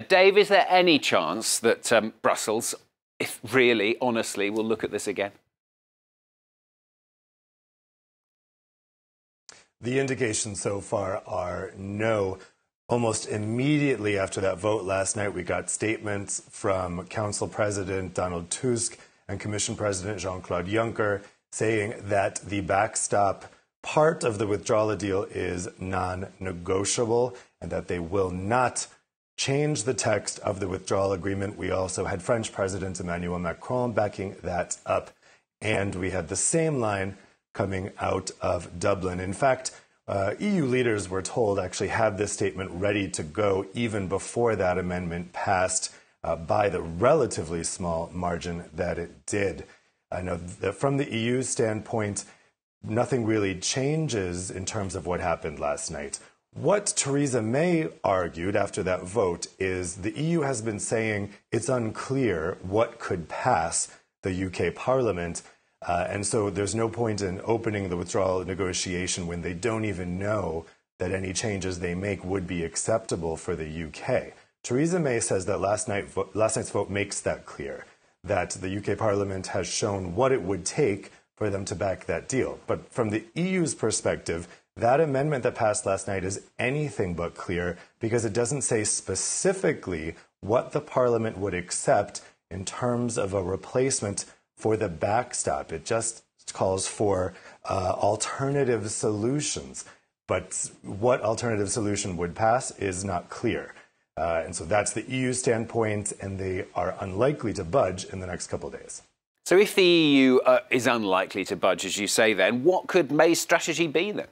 Dave, is there any chance that Brussels, if really, honestly, will look at this again? The indications so far are no. Almost immediately after that vote last night, we got statements from Council President Donald Tusk and Commission President Jean-Claude Juncker saying that the backstop part of the withdrawal deal is non-negotiable and that they will not change the text of the withdrawal agreement. We also had French President Emmanuel Macron backing that up, and we had the same line coming out of Dublin. In fact, EU leaders were told actually had this statement ready to go even before that amendment passed by the relatively small margin that it did. I know that from the EU standpoint, nothing really changes in terms of what happened last night. What Theresa May argued after that vote is the EU has been saying it's unclear what could pass the UK Parliament. And so there's no point in opening the withdrawal negotiation when they don't even know that any changes they make would be acceptable for the UK. Theresa May says that last night's vote makes that clear, that the UK Parliament has shown what it would take for them to back that deal. But from the EU's perspective, that amendment that passed last night is anything but clear because it doesn't say specifically what the Parliament would accept in terms of a replacement for the backstop. It just calls for alternative solutions. But what alternative solution would pass is not clear. And so that's the EU standpoint, and they are unlikely to budge in the next couple of days. So if the EU is unlikely to budge, as you say, then what could May's strategy be then?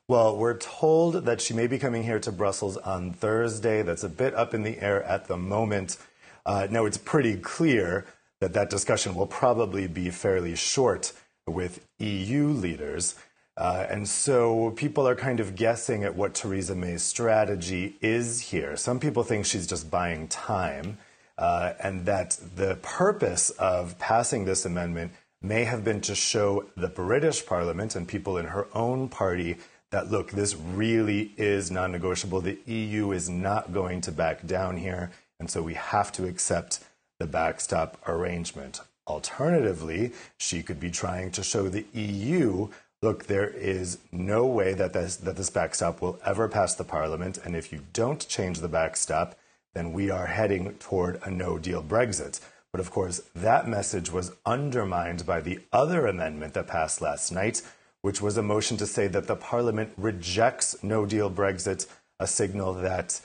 Well, we're told that she may be coming here to Brussels on Thursday. That's a bit up in the air at the moment. Now, it's pretty clear that that discussion will probably be fairly short with EU leaders. And so people are kind of guessing at what Theresa May's strategy is here. Some people think she's just buying time, and that the purpose of passing this amendment may have been to show the British Parliament and people in her own party that, look, this really is non-negotiable. The EU is not going to back down here, and so we have to accept the backstop arrangement. Alternatively, she could be trying to show the EU, look, there is no way that this backstop will ever pass the Parliament, and if you don't change the backstop, then we are heading toward a no-deal Brexit. But of course, that message was undermined by the other amendment that passed last night, which was a motion to say that the Parliament rejects no-deal Brexit, a signal that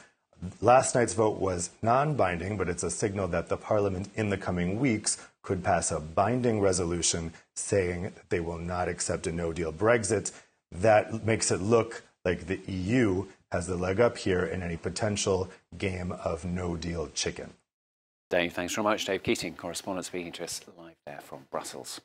last night's vote was non-binding, but it's a signal that the Parliament in the coming weeks could pass a binding resolution saying that they will not accept a no-deal Brexit. That makes it look like the EU has the leg up here in any potential game of no-deal chicken. Dave, thanks very much. Dave Keating, correspondent, speaking to us live there from Brussels.